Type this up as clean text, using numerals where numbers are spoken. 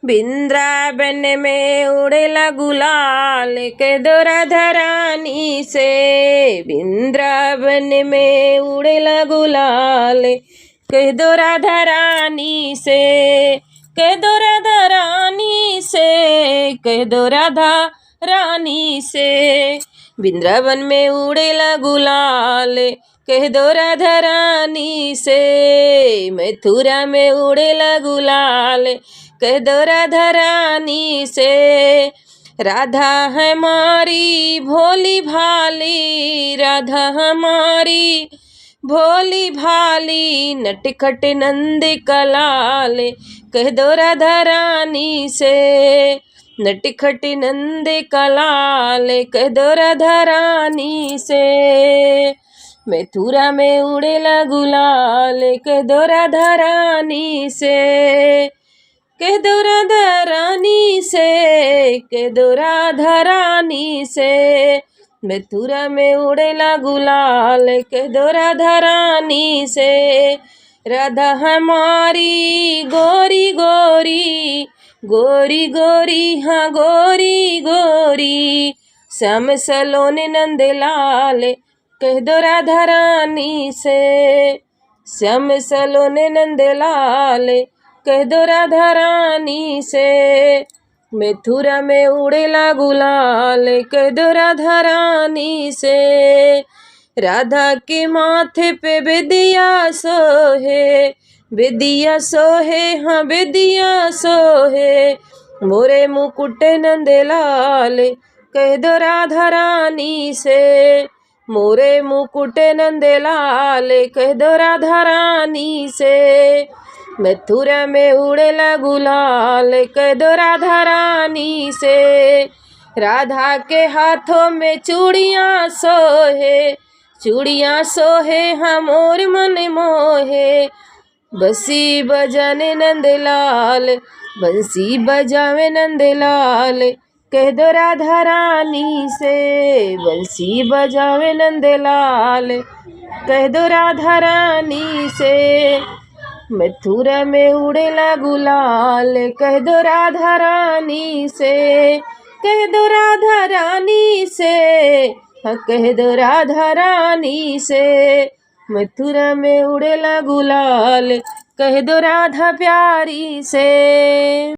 वृंदावन में उड़ेला गुलाल कह दो राधा रानी से। वृंदावन में उड़ेला गुलाल कह दो राधा रानी से। कह दो राधा रानी से। कह दो राधा रानी से। वृंदावन में उड़ेला गुलाल कह दो राधा रानी से। मथुरा में उड़ेला गुलाल कह दो राधा रानी से। राधा हमारी भोली भाली। राधा हमारी भोली भाली नटखट नंद कलाल कह दो राधा रानी से। नटखट नंद कलाल कह दो राधा रानी से। मथुरा में उड़ेला गुलाल कह दो राधा रानी से। कह दो राधा रानी से। कह दो राधा रानी से। मथुरा में उड़ेला गुलाल कह दो राधा रानी से। राधा हमारी गोरी गोरी गोरी गोरी हाँ गोरी गोरी। श्याम सलोने नंदलाल कह दो राधा रानी से। श्याम सलोने नंदलाल कह दो राधा रानी से। मथुरा में उड़ेला गुलाल कह दो राधा रानी से। राधा के माथे पे बेदिया सोहे। बेदिया सोहे हाँ बेदिया सोहे। मोरे मुकुट नंदलाल कह दो राधा रानी से। मोरे मुकुट नंदलाल कह दो राधा रानी से। मथुरा में उड़ेला गुलाल कह दो राधा रानी से। राधा के हाथों में चूड़ियाँ सोहे। चूड़ियाँ सोहे हाँ मोर मन मोहे। बंसी बजाने नंदलाल बंसी बजावे नंदलाल कह दो राधा रानी से। बंसी बजावे नंदलाल कह दो राधा रानी से। मथुरा में उड़ेला गुलाल कह दो राधा रानी से। कह दो राधा रानी से। हाँ कह दो राधा रानी से। मथुरा में उड़ेला गुलाल कह दो राधा प्यारी से।